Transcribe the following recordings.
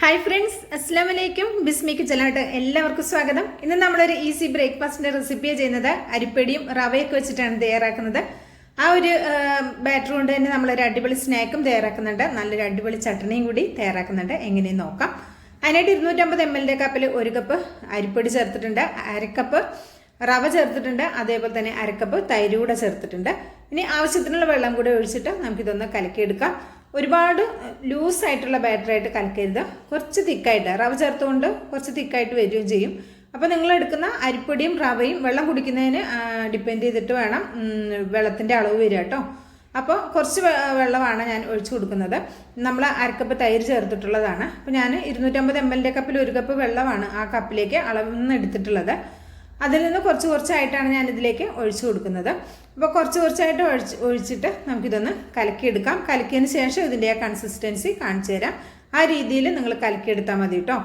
Hi friends, അസ്സാം വലൈക്കും. ബിസ്മിക്ക് ചെല്ലാട്ട് എല്ലാവർക്കും സ്വാഗതം. ഇന്ന് നമ്മളൊരു ഈസി ബ്രേക്ക്ഫാസ്റ്റിൻ്റെ റെസിപ്പിയാണ് ചെയ്യുന്നത്. അരിപ്പൊടിയും റവയൊക്കെ വെച്ചിട്ടാണ് തയ്യാറാക്കുന്നത്. ആ ഒരു ബാറ്റർ കൊണ്ട് തന്നെ നമ്മളൊരു അടിപൊളി സ്നാക്കും തയ്യാറാക്കുന്നുണ്ട്. നല്ലൊരു അടിപൊളി ചട്ടണിയും കൂടി തയ്യാറാക്കുന്നുണ്ട്. എങ്ങനെയെന്ന് നോക്കാം. അതിനായിട്ട് 250 ml കപ്പിൽ 1 കപ്പ് അരിപ്പൊടി ചേർത്തിട്ടുണ്ട്, അരക്കപ്പ് റവ ചേർത്തിട്ടുണ്ട്, അതേപോലെ തന്നെ അരക്കപ്പ് തൈര് കൂടെ ചേർത്തിട്ടുണ്ട്. ഇനി ആവശ്യത്തിനുള്ള വെള്ളം കൂടെ ഒഴിച്ചിട്ട് നമുക്കിതൊന്ന് കലക്കിയെടുക്കാം. ഒരുപാട് ലൂസായിട്ടുള്ള ബാറ്ററായിട്ട് കലക്കരുത്, കുറച്ച് തിക്കായിട്ട്. റവ ചേർത്തുകൊണ്ട് കുറച്ച് തിക്കായിട്ട് വരികയും ചെയ്യും. അപ്പോൾ നിങ്ങൾ എടുക്കുന്ന അരിപ്പൊടിയും റവയും വെള്ളം കുടിക്കുന്നതിന് ഡിപ്പെൻഡ് ചെയ്തിട്ട് വേണം വെള്ളത്തിൻ്റെ അളവ് വരിക കേട്ടോ. അപ്പോൾ കുറച്ച് വെള്ളമാണ് ഞാൻ ഒഴിച്ചു കൊടുക്കുന്നത്. നമ്മൾ അരക്കപ്പ് തൈര് ചേർത്തിട്ടുള്ളതാണ്. അപ്പോൾ ഞാൻ 250 ml കപ്പിൽ 1 കപ്പ് വെള്ളമാണ് ആ കപ്പിലേക്ക് അളവെന്ന് എടുത്തിട്ടുള്ളത്. അതിൽ നിന്ന് കുറച്ചായിട്ടാണ് ഞാൻ ഇതിലേക്ക് ഒഴിച്ചു കൊടുക്കുന്നത്. അപ്പോൾ കുറച്ചായിട്ട് ഒഴിച്ചിട്ട് നമുക്കിതൊന്ന് കലക്കിയെടുക്കാം. കലക്കിയതിന് ശേഷം ഇതിൻ്റെ ആ കൺസിസ്റ്റൻസി കാണിച്ചു തരാം. ആ രീതിയിൽ നിങ്ങൾ കലക്കിയെടുത്താൽ മതി കേട്ടോ.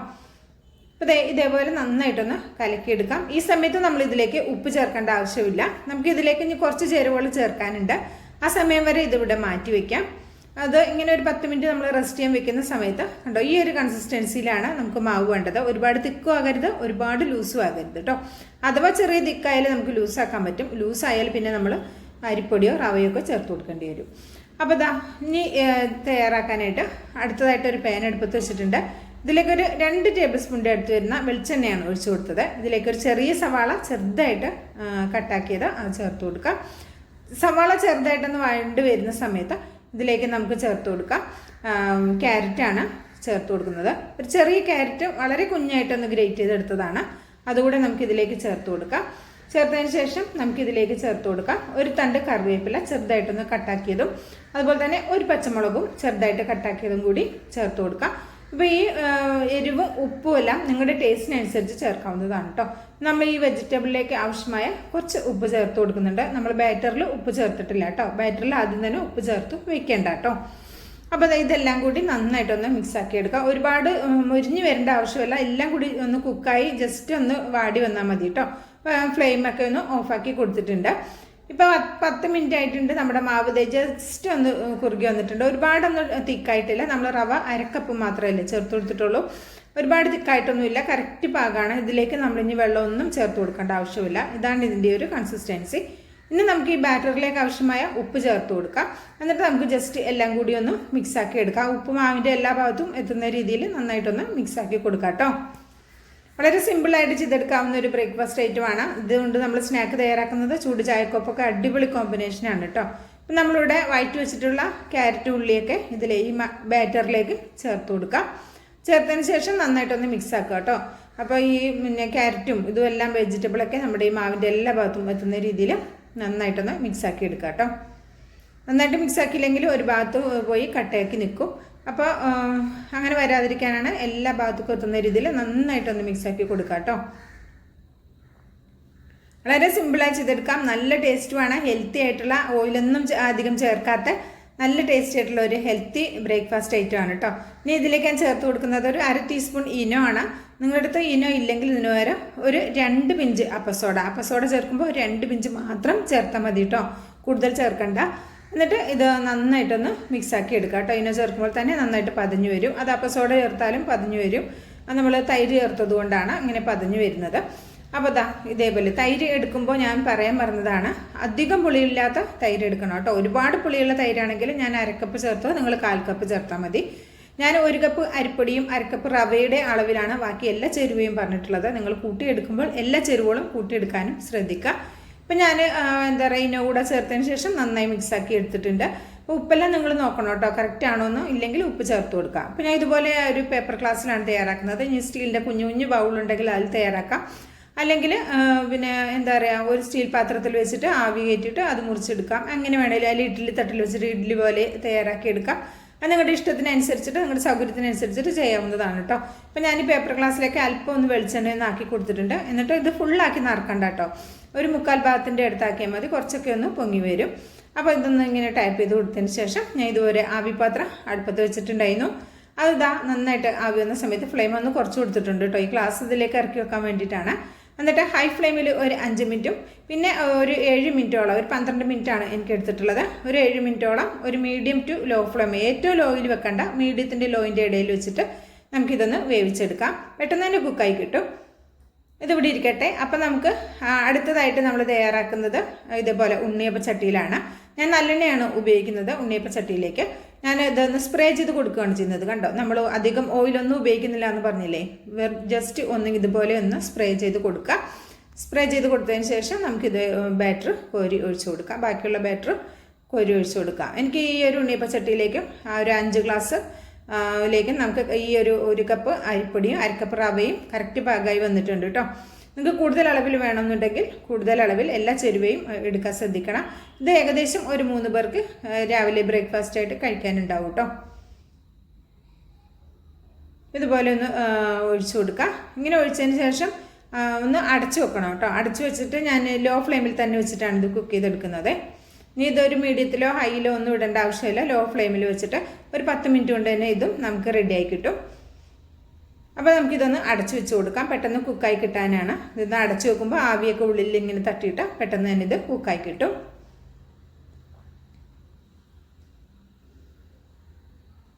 അപ്പോൾ ഇതേപോലെ നന്നായിട്ടൊന്ന് കലക്കിയെടുക്കാം. ഈ സമയത്ത് നമ്മൾ ഇതിലേക്ക് ഉപ്പ് ചേർക്കേണ്ട ആവശ്യമില്ല. നമുക്കിതിലേക്ക് ഇനി കുറച്ച് ചേരുവകൾ ചേർക്കാനുണ്ട്. ആ സമയം വരെ ഇതിവിടെ മാറ്റി വയ്ക്കാം. അത് ഇങ്ങനെ ഒരു 10 മിനിറ്റ് നമ്മൾ റെസ്റ്റ് ചെയ്യാൻ വെക്കുന്ന സമയത്ത് കണ്ടോ, ഈ ഒരു കൺസിസ്റ്റൻസിയിലാണ് നമുക്ക് മാവ് വേണ്ടത്. ഒരുപാട് തിക്കും ആകരുത്, ഒരുപാട് ലൂസും ആകരുത് കേട്ടോ. അഥവാ ചെറിയ തിക്കായാലും നമുക്ക് ലൂസാക്കാൻ പറ്റും. ലൂസായാൽ പിന്നെ നമ്മൾ അരിപ്പൊടിയോ റവയോ ഒക്കെ ചേർത്ത് കൊടുക്കേണ്ടി വരും. അപ്പോൾ ഇനി തയ്യാറാക്കാനായിട്ട് അടുത്തതായിട്ട് ഒരു പാൻ എടുപ്പത്ത് വെച്ചിട്ടുണ്ട്. ഇതിലേക്കൊരു 2 ടേബിൾ സ്പൂണിൻ്റെ അടുത്ത് വരുന്ന വെളിച്ചെണ്ണയാണ് ഒഴിച്ചു കൊടുത്തത്. ഇതിലേക്കൊരു ചെറിയ സവാള ചെറുതായിട്ട് കട്ടാക്കിയത് അത് ചേർത്ത് കൊടുക്കാം. സവാള ചെറുതായിട്ടൊന്ന് വഴണ്ട് വരുന്ന സമയത്ത് ഇതിലേക്ക് നമുക്ക് ചേർത്ത് കൊടുക്കാം. ക്യാരറ്റാണ് ചേർത്ത് കൊടുക്കുന്നത്. ഒരു ചെറിയ ക്യാരറ്റ് വളരെ കുഞ്ഞായിട്ടൊന്ന് ഗ്രേറ്റ് ചെയ്തെടുത്തതാണ്. അതുകൂടെ നമുക്കിതിലേക്ക് ചേർത്ത് കൊടുക്കാം. ചേർത്തതിന് ശേഷം നമുക്കിതിലേക്ക് ചേർത്ത് കൊടുക്കാം ഒരു തണ്ട് കറിവേപ്പില ചെറുതായിട്ടൊന്ന് കട്ടാക്കിയതും, അതുപോലെ തന്നെ ഒരു പച്ചമുളകും ചെറുതായിട്ട് കട്ടാക്കിയതും കൂടി ചേർത്ത് കൊടുക്കാം. അപ്പോൾ ഈ എരിവും ഉപ്പും എല്ലാം നിങ്ങളുടെ ടേസ്റ്റിനനുസരിച്ച് ചേർക്കാവുന്നതാണ് കേട്ടോ. നമ്മൾ ഈ വെജിറ്റബിളിലേക്ക് ആവശ്യമായ കുറച്ച് ഉപ്പ് ചേർത്ത് കൊടുക്കുന്നുണ്ട്. നമ്മൾ ബാറ്ററിൽ ഉപ്പ് ചേർത്തിട്ടില്ല കേട്ടോ. ബാറ്ററിൽ ആദ്യം തന്നെ ഉപ്പ് ചേർത്ത് വെക്കേണ്ട കേട്ടോ. അപ്പോൾ ഇതെല്ലാം കൂടി നന്നായിട്ടൊന്ന് മിക്സാക്കി എടുക്കാം. ഒരുപാട് മുരിഞ്ഞ് വരേണ്ട ആവശ്യമില്ല. എല്ലാം കൂടി ഒന്ന് കുക്കായി ജസ്റ്റ് ഒന്ന് വാടി വന്നാൽ മതി കേട്ടോ. ഫ്ലെയിമൊക്കെ ഒന്ന് ഓഫാക്കി കൊടുത്തിട്ടുണ്ട്. ഇപ്പോൾ 10 മിനിറ്റ് ആയിട്ടുണ്ട്. നമ്മുടെ മാവ് ജസ്റ്റ് ഒന്ന് കുറുകി വന്നിട്ടുണ്ട്. ഒരുപാടൊന്നും തിക്കായിട്ടില്ല. നമ്മൾ റവ അരക്കപ്പ് മാത്രമല്ലേ ചേർത്ത് കൊടുത്തിട്ടുള്ളൂ. ഒരുപാട് തിക്കായിട്ടൊന്നുമില്ല, കറക്റ്റ് പാകമാണ്. ഇതിലേക്ക് നമ്മളിനി വെള്ളമൊന്നും ചേർത്ത് കൊടുക്കേണ്ട ആവശ്യമില്ല. ഇതാണ് ഇതിൻ്റെ ഒരു കൺസിസ്റ്റൻസി. ഇനി നമുക്ക് ഈ ബാറ്ററിലേക്ക് ആവശ്യമായ ഉപ്പ് ചേർത്ത് കൊടുക്കാം. എന്നിട്ട് നമുക്ക് ജസ്റ്റ് എല്ലാം കൂടി ഒന്ന് മിക്സാക്കി എടുക്കാം. ഉപ്പ് മാവിൻ്റെ എല്ലാ ഭാഗത്തും എത്തുന്ന രീതിയിൽ നന്നായിട്ടൊന്ന് മിക്സാക്കി കൊടുക്കാം കേട്ടോ. വളരെ സിമ്പിളായിട്ട് ചെയ്തെടുക്കാവുന്ന ഒരു ബ്രേക്ക്ഫാസ്റ്റ് ഐറ്റമാണ്. ഇതുകൊണ്ട് നമ്മൾ സ്നാക്ക് തയ്യാറാക്കുന്നത് ചൂട് ചായക്കൊപ്പൊക്കെ അടിപൊളി കോമ്പിനേഷനാണ് കേട്ടോ. ഇപ്പം നമ്മളിവിടെ വഴറ്റി വെച്ചിട്ടുള്ള ക്യാരറ്റ് ഉള്ളിയൊക്കെ ഇതിലെ ഈ ബാറ്ററിലേക്ക് ചേർത്ത് കൊടുക്കാം. ചേർത്തതിന് ശേഷം നന്നായിട്ടൊന്ന് മിക്സ് ആക്കുക കേട്ടോ. അപ്പോൾ ഈ ക്യാരറ്റും ഇതും എല്ലാം വെജിറ്റബിളൊക്കെ നമ്മുടെ ഈ മാവിൻ്റെ എല്ലാ ഭാഗത്തും എത്തുന്ന രീതിയിൽ നന്നായിട്ടൊന്ന് മിക്സാക്കി എടുക്കുക കേട്ടോ. നന്നായിട്ട് മിക്സാക്കിയില്ലെങ്കിൽ ഒരു ഭാഗത്ത് പോയി കട്ടയാക്കി നിൽക്കും. അപ്പോൾ അങ്ങനെ വരാതിരിക്കാനാണ് എല്ലാ ഭാഗത്തും എത്തുന്ന രീതിയിൽ നന്നായിട്ടൊന്ന് മിക്സാക്കി കൊടുക്കുക കേട്ടോ. വളരെ സിമ്പിളായി ചെയ്തെടുക്കാം. നല്ല ടേസ്റ്റുമാണ്. ഹെൽത്തി ആയിട്ടുള്ള ഓയിലൊന്നും അധികം ചേർക്കാത്ത നല്ല ടേസ്റ്റി ആയിട്ടുള്ള ഒരു ഹെൽത്തി ബ്രേക്ക്ഫാസ്റ്റ് ഐറ്റമാണ് കേട്ടോ. ഇനി ഇതിലേക്ക് ഞാൻ ചേർത്ത് കൊടുക്കുന്നത് ഒരു 1/2 ടീസ്പൂൺ ഇനോ ആണ്. നിങ്ങളുടെ അടുത്ത് ഇനോ ഇല്ലെങ്കിൽ ഇതിന് പകരം ഒരു 2 പിഞ്ച് അപ്പസോഡ ചേർക്കുമ്പോൾ 2 പിഞ്ച് മാത്രം ചേർത്താൽ മതി കേട്ടോ. കൂടുതൽ ചേർക്കണ്ട. എന്നിട്ട് ഇത് നന്നായിട്ടൊന്ന് മിക്സാക്കി എടുക്കുക കേട്ടോ. ഇനോ ചേർക്കുമ്പോൾ തന്നെ നന്നായിട്ട് പതഞ്ഞു വരും. അത് അപ്പസോഡ ചേർത്താലും പതഞ്ഞു വരും. അത് നമ്മൾ തൈര് ചേർത്തത് കൊണ്ടാണ് ഇങ്ങനെ പതഞ്ഞു വരുന്നത്. അപ്പോൾ ഇതേപോലെ തൈര് എടുക്കുമ്പോൾ ഞാൻ പറയാൻ പറഞ്ഞതാണ്, അധികം പുളിയില്ലാത്ത തൈര് എടുക്കണം കേട്ടോ. ഒരുപാട് പുളിയുള്ള തൈരാണെങ്കിൽ ഞാൻ 1 കപ്പ് ചേർത്തോ, നിങ്ങൾ 1/4 കപ്പ് ചേർത്താൽ മതി. ഞാൻ 1 കപ്പ് അരിപ്പൊടിയും 1 കപ്പ് റവയുടെ അളവിലാണ് ബാക്കി എല്ലാ ചേരുവയും പറഞ്ഞിട്ടുള്ളത്. നിങ്ങൾ കൂട്ടിയെടുക്കുമ്പോൾ എല്ലാ ചേരുവകളും കൂട്ടിയെടുക്കാനും ശ്രദ്ധിക്കുക. ഇപ്പം ഞാൻ ഇനോ കൂടെ ചേർത്തതിന് ശേഷം നന്നായി മിക്സാക്കി എടുത്തിട്ടുണ്ട്. അപ്പോൾ ഉപ്പെല്ലാം നിങ്ങൾ നോക്കണം കേട്ടോ, കറക്റ്റ് ആണോ എന്ന്. ഇല്ലെങ്കിൽ ഉപ്പ് ചേർത്ത് കൊടുക്കുക. അപ്പോൾ ഞാൻ ഇതുപോലെ ഒരു പേപ്പർ ഗ്ലാസ്സിലാണ് തയ്യാറാക്കുന്നത്. ഇനി സ്റ്റീലിൻ്റെ കുഞ്ഞു ബൗളുണ്ടെങ്കിൽ അതിൽ തയ്യാറാക്കാം. അല്ലെങ്കിൽ പിന്നെ ഒരു സ്റ്റീൽ പാത്രത്തിൽ വെച്ചിട്ട് ആവി കയറ്റിയിട്ട് അത് മുറിച്ചെടുക്കാം. അങ്ങനെ വേണമെങ്കിൽ അതിൽ ഇഡ്ഡലി തട്ടിൽ വെച്ചിട്ട് ഇഡ്ഡലി പോലെ തയ്യാറാക്കി എടുക്കാം. അത് നിങ്ങളുടെ ഇഷ്ടത്തിനനുസരിച്ചിട്ട് നിങ്ങളുടെ സൗകര്യത്തിനനുസരിച്ചിട്ട് ചെയ്യാവുന്നതാണ് കേട്ടോ. അപ്പോൾ ഞാൻ ഈ പേപ്പർ ഗ്ലാസ്സിലേക്ക് അല്പം ഒന്ന് വെളിച്ചെണ്ണ ആക്കി കൊടുത്തിട്ടുണ്ട്. എന്നിട്ട് ഇത് ഫുള്ളാക്കി നറുക്കണ്ട കേട്ടോ. ഒരു 1/4 ഭാഗത്തിൻ്റെ അടുത്താക്കിയാൽ മതി. കുറച്ചൊക്കെ ഒന്ന് പൊങ്ങി വരും. അപ്പോൾ ഇതൊന്ന് ഇങ്ങനെ ടൈപ്പ് ചെയ്ത് കൊടുത്തതിന് ശേഷം ഞാൻ ഇതുപോലെ ആവിപാത്രം അടുപ്പത്ത് വെച്ചിട്ടുണ്ടായിരുന്നു. അത് നന്നായിട്ട് ആവി വന്ന സമയത്ത് ഫ്ലെയിം ഒന്ന് കുറച്ച് കൊടുത്തിട്ടുണ്ട് കേട്ടോ. ഈ ഗ്ലാസ് ഇതിലേക്ക് ഇറക്കി വെക്കാൻ വേണ്ടിയിട്ടാണ്. എന്നിട്ട് ഹൈ ഫ്ലെയിമിൽ ഒരു 5 മിനിറ്റും പിന്നെ ഒരു 7 മിനിറ്റോളം, ഒരു 12 മിനിറ്റാണ് എനിക്ക് എടുത്തിട്ടുള്ളത്. ഒരു 7 മിനിറ്റോളം ഒരു മീഡിയം ടു ലോ ഫ്ലെയിം, ഏറ്റവും ലോയിൽ വെക്കണ്ട, മീഡിയത്തിൻ്റെ ലോയിൻ്റെ ഇടയിൽ വെച്ചിട്ട് നമുക്കിതൊന്ന് വേവിച്ചെടുക്കാം. പെട്ടെന്ന് തന്നെ കുക്കായി കിട്ടും. ഇതിവിടെ ഇരിക്കട്ടെ. അപ്പം നമുക്ക് അടുത്തതായിട്ട് നമ്മൾ തയ്യാറാക്കുന്നത് ഇതേപോലെ ഉണ്ണിയപ്പ ചട്ടിയിലാണ്. ഞാൻ നല്ലെണ്ണയാണ് ഉപയോഗിക്കുന്നത്. ഉണ്ണിയപ്പ ചട്ടിയിലേക്ക് ഞാൻ ഇതൊന്ന് സ്പ്രേ ചെയ്ത് കൊടുക്കുകയാണ് ചെയ്യുന്നത്. കണ്ടോ, നമ്മൾ അധികം ഓയിലൊന്നും ഉപയോഗിക്കുന്നില്ല എന്ന് പറഞ്ഞില്ലേ, ജസ്റ്റ് ഒന്ന് ഇതുപോലെ ഒന്ന് സ്പ്രേ ചെയ്ത് കൊടുക്കുക. സ്പ്രേ ചെയ്ത് കൊടുത്തതിന് ശേഷം നമുക്കിത് ബാറ്റർ കോരി ഒഴിച്ചു കൊടുക്കാം. ബാക്കിയുള്ള ബാറ്റർ കോരി ഒഴിച്ചു കൊടുക്കാം. എനിക്ക് ഈ ഒരു ഉണ്ണിയപ്പ ചട്ടിയിലേക്കും ഒരു 5 ഗ്ലാസ് ലേക്കും നമുക്ക് ഈ ഒരു കപ്പ് അരിപ്പൊടിയും അരക്കപ്പ് റവയും കറക്റ്റ് പാകമായി വന്നിട്ടുണ്ട് കേട്ടോ. നിങ്ങൾക്ക് കൂടുതൽ അളവിൽ വേണമെന്നുണ്ടെങ്കിൽ കൂടുതൽ അളവിൽ എല്ലാ ചേരുവയും എടുക്കാൻ ശ്രദ്ധിക്കണം. ഇത് ഏകദേശം ഒരു 3 പേർക്ക് രാവിലെ ബ്രേക്ക്ഫാസ്റ്റ് ആയിട്ട് കഴിക്കാനുണ്ടാവും കേട്ടോ. ഇതുപോലെ ഒന്ന് ഒഴിച്ചു കൊടുക്കുക. ഇങ്ങനെ ഒഴിച്ചതിന് ശേഷം ഒന്ന് അടച്ചു വെക്കണം കേട്ടോ. അടച്ചു വെച്ചിട്ട് ഞാൻ ലോ ഫ്ലെയിമിൽ തന്നെ വെച്ചിട്ടാണ് ഇത് കുക്ക് ചെയ്തെടുക്കുന്നത്. ഇനി ഇതൊരു മീഡിയത്തിലോ ഹൈയിലോ ഒന്നും ഇടേണ്ട ആവശ്യമില്ല. ലോ ഫ്ലെയിമിൽ വെച്ചിട്ട് ഒരു 10 മിനിറ്റ് കൊണ്ട് തന്നെ ഇതും നമുക്ക് റെഡിയായി കിട്ടും. അപ്പോൾ നമുക്കിതൊന്ന് അടച്ചു വെച്ച് കൊടുക്കാം. പെട്ടെന്ന് കുക്കായി കിട്ടാനാണ്. ഇതൊന്ന് അടച്ചു വെക്കുമ്പോൾ ആവിയൊക്കെ ഉള്ളിൽ ഇങ്ങനെ തട്ടിയിട്ട് പെട്ടെന്ന് തന്നെ ഇത് കുക്കായി കിട്ടും.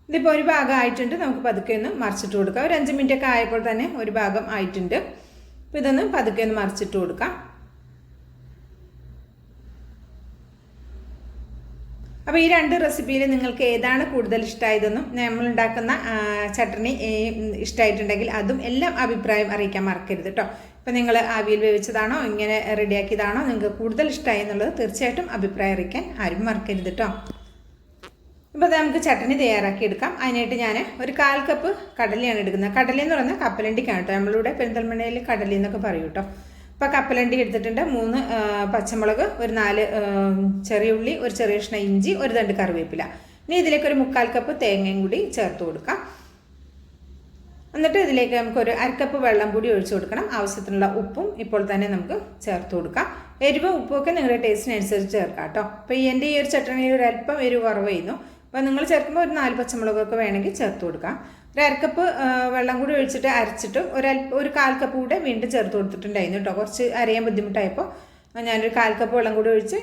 ഇതിപ്പോൾ ഒരു ഭാഗം ആയിട്ടുണ്ട്. നമുക്ക് പതുക്കെ ഒന്ന് മറിച്ചിട്ട് കൊടുക്കാം. ഒരു 5 മിനിറ്റ് ഒക്കെ ആയപ്പോൾ തന്നെ ഒരു ഭാഗം ആയിട്ടുണ്ട്. അപ്പോൾ ഇതൊന്ന് പതുക്കെ ഒന്ന് മറിച്ചിട്ട് കൊടുക്കാം. അപ്പോൾ ഈ 2 റെസിപ്പിയിൽ നിങ്ങൾക്ക് ഏതാണ് കൂടുതൽ ഇഷ്ടമായതെന്നും നമ്മളുണ്ടാക്കുന്ന ചട്നി ഇഷ്ടമായിട്ടുണ്ടെങ്കിൽ അതും എല്ലാം അഭിപ്രായം അറിയിക്കാൻ മറക്കരുത് കേട്ടോ. ഇപ്പോൾ നിങ്ങൾ ആവിയിൽ വേവിച്ചതാണോ ഇങ്ങനെ റെഡിയാക്കിയതാണോ നിങ്ങൾക്ക് കൂടുതൽ ഇഷ്ടമായി എന്നുള്ളത് തീർച്ചയായിട്ടും അഭിപ്രായം അറിയിക്കാൻ ആരും മറക്കരുത് കേട്ടോ. ഇപ്പോൾ നമുക്ക് ചട്നി തയ്യാറാക്കി എടുക്കാം. അതിനായിട്ട് ഞാൻ ഒരു 1/4 കപ്പ് കടലയാണ് എടുക്കുന്നത്. കടലയെന്ന് പറഞ്ഞാൽ കപ്പലണ്ടിക്കാണ് കേട്ടോ. നമ്മളിവിടെ പെരിന്തൽമണ്ണയിൽ കടലി എന്നൊക്കെ പറയും കേട്ടോ. ഇപ്പോൾ കപ്പലണ്ടി എടുത്തിട്ടുണ്ട്. 3 പച്ചമുളക്, ഒരു 4 ചെറിയ ഉള്ളി, ഒരു ചെറിയ കഷ്ണം ഇഞ്ചി, ഒരു തണ്ട് കറിവേപ്പില. ഇനി ഇതിലേക്ക് ഒരു 3/4 കപ്പ് തേങ്ങയും കൂടി ചേർത്ത് കൊടുക്കാം. എന്നിട്ട് ഇതിലേക്ക് നമുക്കൊരു 1/2 കപ്പ് വെള്ളം കൂടി ഒഴിച്ചു കൊടുക്കണം. ആവശ്യത്തിനുള്ള ഉപ്പും ഇപ്പോൾ തന്നെ നമുക്ക് ചേർത്ത് കൊടുക്കാം. എരിവും ഉപ്പുമൊക്കെ നിങ്ങളുടെ ടേസ്റ്റിനനുസരിച്ച് ചേർക്കാം കേട്ടോ. അപ്പോൾ എൻ്റെ ഈ ഒരു ചട്ടണിയിൽ ഒരല്പം എരിവ് കുറവായിരുന്നു. അപ്പോൾ നിങ്ങൾ ചേർക്കുമ്പോൾ ഒരു 4 പച്ചമുളകൊക്കെ വേണമെങ്കിൽ ചേർത്ത് കൊടുക്കാം. ഒരു 1/2 കപ്പ് വെള്ളം കൂടി ഒഴിച്ചിട്ട് അരച്ചിട്ട് ഒരു 1/4 കപ്പ് കൂടെ വീണ്ടും ചേർത്ത് കൊടുത്തിട്ടുണ്ടായിരുന്നു കേട്ടോ. കുറച്ച് അരയാൻ ബുദ്ധിമുട്ടായപ്പോൾ ഞാനൊരു 1/4 കപ്പ് വെള്ളം കൂടി ഒഴിച്ച്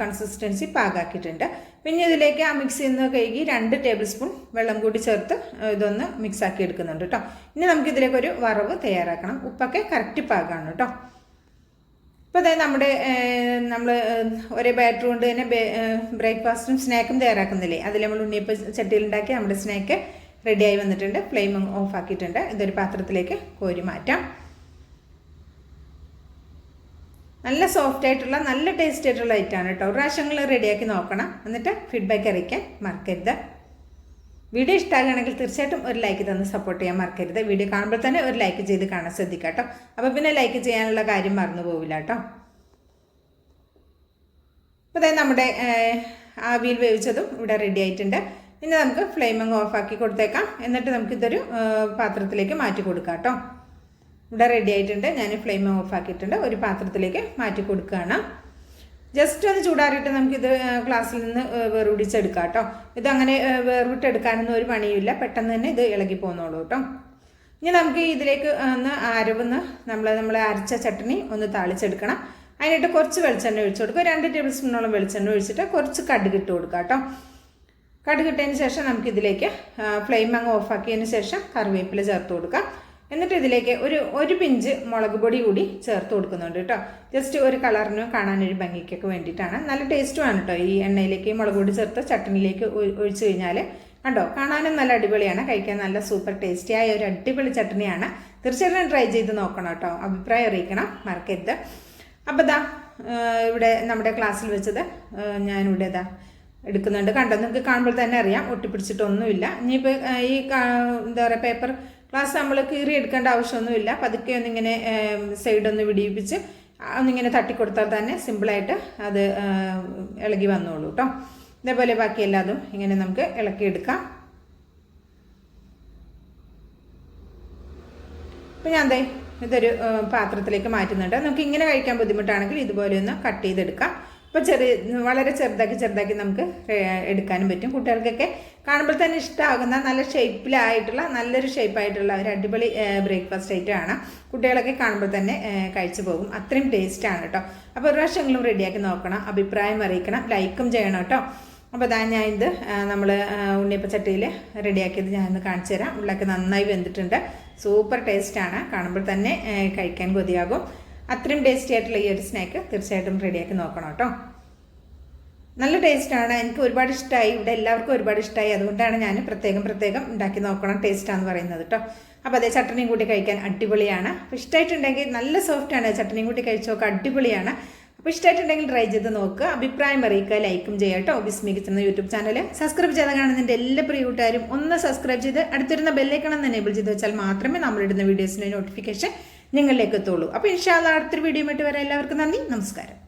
കൺസിസ്റ്റൻസി പാകാക്കിയിട്ടുണ്ട്. പിന്നെ ഇതിലേക്ക് ആ മിക്സിയിൽ നിന്ന് കഴുകി 2 ടേബിൾ സ്പൂൺ വെള്ളം കൂടി ചേർത്ത് ഇതൊന്ന് മിക്സാക്കി എടുക്കുന്നുണ്ട് കേട്ടോ. ഇനി നമുക്കിതിലേക്ക് ഒരു വറവ് തയ്യാറാക്കണം. ഉപ്പൊക്കെ കറക്റ്റ് പാകമാണ് കേട്ടോ. ഇപ്പോൾ അതായത് നമ്മൾ ഒരേ ബാറ്റർ കൊണ്ട് തന്നെ ബ്രേക്ക്ഫാസ്റ്റും സ്നാക്കും തയ്യാറാക്കുന്നില്ലേ, അതിൽ നമ്മൾ ഉണ്ണിയപ്പം ചട്ടിയിലുണ്ടാക്കി നമ്മുടെ സ്നാക്ക് റെഡിയായി വന്നിട്ടുണ്ട്. ഫ്ലെയിം ഓഫ് ആക്കിയിട്ടുണ്ട്. ഇതൊരു പാത്രത്തിലേക്ക് കോരി മാറ്റാം. നല്ല സോഫ്റ്റ് ആയിട്ടുള്ള നല്ല ടേസ്റ്റ് ആയിട്ടുള്ള ഐറ്റമാണ് കേട്ടോ. ഒരു പ്രാവശ്യങ്ങൾ റെഡിയാക്കി നോക്കണം. എന്നിട്ട് ഫീഡ്ബാക്ക് അറിയിക്കാൻ മറക്കരുത്. വീഡിയോ ഇഷ്ടമാകുകയാണെങ്കിൽ തീർച്ചയായിട്ടും ഒരു ലൈക്ക് തന്ന് സപ്പോർട്ട് ചെയ്യാൻ മറക്കരുത്. വീഡിയോ കാണുമ്പോൾ തന്നെ ഒരു ലൈക്ക് ചെയ്ത് കാണാൻ ശ്രദ്ധിക്കുക കേട്ടോ. അപ്പോൾ പിന്നെ ലൈക്ക് ചെയ്യാനുള്ള കാര്യം മറന്നു പോവില്ല കേട്ടോ. അപ്പോൾ അതായത് നമ്മുടെ ആവിയിൽ വേവിച്ചതും ഇവിടെ റെഡി ആയിട്ടുണ്ട്. ഇനി നമുക്ക് ഫ്ലെയിം അങ്ങ് ഓഫാക്കി കൊടുത്തേക്കാം. എന്നിട്ട് നമുക്കിതൊരു പാത്രത്തിലേക്ക് മാറ്റി കൊടുക്കാം കേട്ടോ. ഇവിടെ റെഡി ആയിട്ടുണ്ട്. ഞാൻ ഫ്ലെയിം ഓഫാക്കിയിട്ടുണ്ട്. ഒരു പാത്രത്തിലേക്ക് മാറ്റി കൊടുക്കുകയാണ്. ജസ്റ്റ് ഒന്ന് ചൂടാറിയിട്ട് നമുക്കിത് ഗ്ലാസ്സിൽ നിന്ന് വേർപിടിച്ചെടുക്കാം കേട്ടോ. ഇതങ്ങനെ വേർവിട്ടെടുക്കാനൊന്നും ഒരു പണിയുമില്ല. പെട്ടെന്ന് തന്നെ ഇത് ഇളകി പോകുന്നുള്ളൂ കേട്ടോ. ഇനി നമുക്ക് ഇതിലേക്ക് ഒന്ന് നമ്മൾ അരച്ച ചട്നി ഒന്ന് താളിച്ചെടുക്കണം. അതിനായിട്ട് കുറച്ച് വെളിച്ചെണ്ണ ഒഴിച്ചു കൊടുക്കുക. 2 ടേബിൾ സ്പൂണോളം വെളിച്ചെണ്ണ ഒഴിച്ചിട്ട് കുറച്ച് കടുക് ഇട്ട് കൊടുക്കുക കേട്ടോ. കടുക് ഇട്ടതിന് ശേഷം നമുക്കിതിലേക്ക് ഫ്ലെയിം അങ്ങ് ഓഫാക്കിയതിന് ശേഷം കറിവേപ്പില ചേർത്ത് കൊടുക്കാം. എന്നിട്ട് ഇതിലേക്ക് ഒരു പിഞ്ച് മുളക് പൊടി കൂടി ചേർത്ത് കൊടുക്കുന്നുണ്ട് കേട്ടോ. ജസ്റ്റ് ഒരു കളറിനും കാണാനൊരു ഭംഗിക്കൊക്കെ വേണ്ടിയിട്ടാണ്. നല്ല ടേസ്റ്റുമാണ് കേട്ടോ. ഈ എണ്ണയിലേക്ക് മുളക് പൊടി ചേർത്ത് ചട്നിയിലേക്ക് ഒഴിച്ചു കഴിഞ്ഞാൽ കണ്ടോ, കാണാനും നല്ല അടിപൊളിയാണ്. കഴിക്കാൻ നല്ല സൂപ്പർ ടേസ്റ്റിയായ ഒരു അടിപൊളി ചട്നിയാണ്. തീർച്ചയായിട്ടും ട്രൈ ചെയ്ത് നോക്കണം കേട്ടോ. അഭിപ്രായം അറിയിക്കണം മറക്കരുത്. അപ്പോൾ ഇവിടെ നമ്മുടെ ക്ലാസ്സിൽ വെച്ചത് ഞാനിവിടെ എടുക്കുന്നുണ്ട്. കണ്ടോ, നിങ്ങൾക്ക് കാണുമ്പോൾ തന്നെ അറിയാം ഒട്ടിപ്പിടിച്ചിട്ടൊന്നുമില്ല. ഇനിയിപ്പോൾ ഈ എന്താ പറയുക പേപ്പർ ഗ്ലാസ് നമ്മൾ കീറി എടുക്കേണ്ട ആവശ്യമൊന്നുമില്ല. പതുക്കെ ഒന്നിങ്ങനെ സൈഡൊന്ന് വിടിയിപ്പിച്ച് ഒന്നിങ്ങനെ തട്ടിക്കൊടുത്താൽ തന്നെ സിമ്പിളായിട്ട് അത് ഇളകി വന്നോളൂ കേട്ടോ. ഇതേപോലെ ബാക്കി എല്ലാതും ഇങ്ങനെ നമുക്ക് ഇളക്കിയെടുക്കാം. അപ്പോൾ ഞാൻ ഇതൊരു പാത്രത്തിലേക്ക് മാറ്റുന്നുണ്ട്. നമുക്ക് ഇങ്ങനെ കഴിക്കാൻ ബുദ്ധിമുട്ടാണെങ്കിൽ ഇതുപോലെ ഒന്ന് കട്ട് ചെയ്തെടുക്കാം. അപ്പോൾ വളരെ ചെറുതാക്കി നമുക്ക് എടുക്കാനും പറ്റും. കുട്ടികൾക്കൊക്കെ കാണുമ്പോൾ തന്നെ ഇഷ്ടമാകുന്ന നല്ല ഷേപ്പിലായിട്ടുള്ള നല്ലൊരു ഷേപ്പായിട്ടുള്ള ഒരു അടിപൊളി ബ്രേക്ക്ഫാസ്റ്റ് ഐറ്റമാണ്. കുട്ടികളൊക്കെ കാണുമ്പോൾ തന്നെ കഴിച്ചു പോകും. അത്രയും ടേസ്റ്റാണ് കേട്ടോ. അപ്പോൾ ഒരു പ്രാവശ്യങ്ങളും റെഡിയാക്കി നോക്കണം. അഭിപ്രായം അറിയിക്കണം. ലൈക്കും ചെയ്യണം കേട്ടോ. അപ്പോൾ അതാ ഞാൻ ഇത് നമ്മൾ ഉണ്ണിയപ്പച്ചട്ടിയിൽ റെഡിയാക്കിയത് ഞാനൊന്ന് കാണിച്ചു തരാം. ഉള്ളൊക്കെ നന്നായി വെന്തിട്ടുണ്ട്. സൂപ്പർ ടേസ്റ്റാണ്. കാണുമ്പോൾ തന്നെ കഴിക്കാൻ കൊതിയാകും. അത്രയും ടേസ്റ്റി ആയിട്ടുള്ള ഈ ഒരു സ്നാക്ക് തീർച്ചയായിട്ടും റെഡിയാക്കി നോക്കണം കേട്ടോ. നല്ല ടേസ്റ്റാണ്. എനിക്ക് ഒരുപാട് ഇഷ്ടമായി. ഇവിടെ എല്ലാവർക്കും ഒരുപാട് ഇഷ്ടമായി. അതുകൊണ്ടാണ് ഞാൻ പ്രത്യേകം ഉണ്ടാക്കി നോക്കണം ടേസ്റ്റാന്ന് പറയുന്നത് കേട്ടോ. അപ്പോൾ അതേ ചട്ടനിയും കൂട്ടി കഴിക്കാൻ അടിപൊളിയാണ്. അപ്പോൾ ഇഷ്ടമായിട്ടുണ്ടെങ്കിൽ നല്ല സോഫ്റ്റാണ്. ചട്ടനിയും കൂട്ടി കഴിച്ച് നോക്കുക, അടിപൊളിയാണ്. അപ്പോൾ ഇഷ്ടമായിട്ടുണ്ടെങ്കിൽ ട്രൈ ചെയ്ത് നോക്കുക, അഭിപ്രായം അറിയിക്കുക, ലൈക്കും ചെയ്യുക കേട്ടോ. ബിസ്മി കിച്ചൺ എന്ന യൂട്യൂബ് ചാനൽ സബ്സ്ക്രൈബ് ചെയ്ത് കാണുന്നതിൻ്റെ എല്ലാ പ്രിയ കൂട്ടുകാരും ഒന്ന് സബ്സ്ക്രൈബ് ചെയ്ത് അടുത്തിരുന്ന ബെല്ലൈക്കൺ ഒന്ന് എനേബിൾ ചെയ്ത് വെച്ചാൽ മാത്രമേ നമ്മളിടുന്ന വീഡിയോസിൻ്റെ നോട്ടിഫിക്കേഷൻ നിങ്ങളിലേക്ക് എത്തുള്ളൂ. അപ്പോൾ ഇൻഷാ അല്ലാഹ് അടുത്തൊരു വീഡിയോ ആയിട്ട് വരാം. എല്ലാവർക്കും നന്ദി, നമസ്കാരം.